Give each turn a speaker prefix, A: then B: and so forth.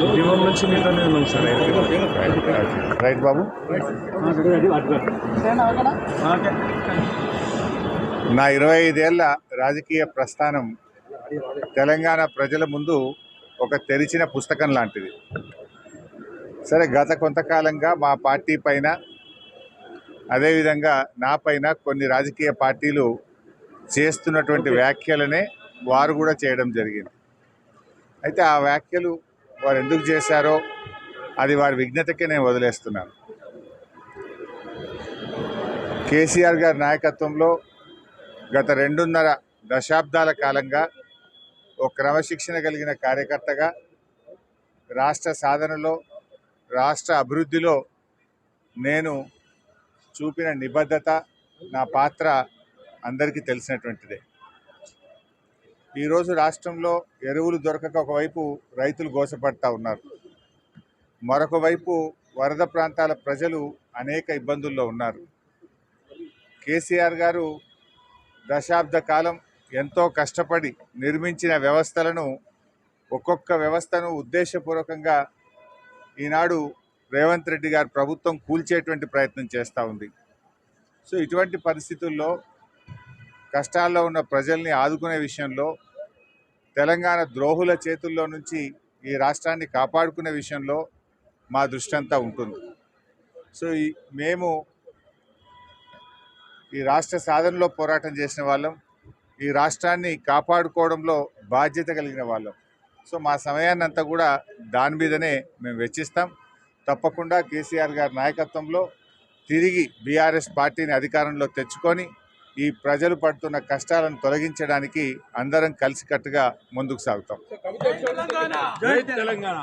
A: ఉద్యమం నుంచి మీతోనే ఉన్నాం సార్.
B: రైట్ బాబు. నా 25 ఏళ్ల రాజకీయ ప్రస్థానం తెలంగాణ ప్రజల ముందు ఒక తెరిచిన పుస్తకం లాంటిది. సరే, గత కొంతకాలంగా మా పార్టీ పైన, అదేవిధంగా నా పైన కొన్ని రాజకీయ పార్టీలు చేస్తున్నటువంటి వ్యాఖ్యలనే వారు కూడా చేయడం జరిగింది. అయితే ఆ వ్యాఖ్యలు వారు ఎందుకు చేశారో అది వారి విజ్ఞతకే నేను వదిలేస్తున్నాను. కేసీఆర్ గారి నాయకత్వంలో గత 2.5 దశాబ్దాల కాలంగా ఒక క్రమశిక్షణ కలిగిన కార్యకర్తగా రాష్ట్ర సాధనలో, రాష్ట్ర అభివృద్ధిలో నేను చూపిన నిబద్ధత, నా పాత్ర అందరికీ తెలిసినటువంటిదే. ఈరోజు రాష్ట్రంలో ఎరువులు దొరకక ఒకవైపు రైతులు గోసపడతా ఉన్నారు, మరొక వైపు వరద ప్రాంతాల ప్రజలు అనేక ఇబ్బందుల్లో ఉన్నారు. కేసీఆర్ గారు దశాబ్ద కాలం ఎంతో కష్టపడి నిర్మించిన వ్యవస్థలను, ఒక్కొక్క వ్యవస్థను ఉద్దేశపూర్వకంగా ఈనాడు రేవంత్ రెడ్డి గారి ప్రభుత్వం కూల్చేటువంటి ప్రయత్నం చేస్తూ ఉంది. సో ఇటువంటి పరిస్థితుల్లో కష్టాల్లో ఉన్న ప్రజల్ని ఆదుకునే విషయంలో, తెలంగాణ ద్రోహుల చేతుల్లో నుంచి ఈ రాష్ట్రాన్ని కాపాడుకునే విషయంలో మా దృష్టి అంతా ఉంటుంది. సో మేము ఈ రాష్ట్ర సాధనలో పోరాటం చేసిన వాళ్ళం, ఈ రాష్ట్రాన్ని కాపాడుకోవడంలో బాధ్యత కలిగిన వాళ్ళం. సో మా సమయాన్ని అంతా కూడా దాని మీదనే మేము వెచ్చిస్తాం. తప్పకుండా కేసీఆర్ గారి నాయకత్వంలో తిరిగి బీఆర్ఎస్ పార్టీని అధికారంలో తెచ్చుకొని ఈ ప్రజలు పడుతున్న కష్టాలను తొలగించడానికి అందరం కలిసికట్టుగా ముందుకు సాగుతాం.
A: జై తెలంగాణ.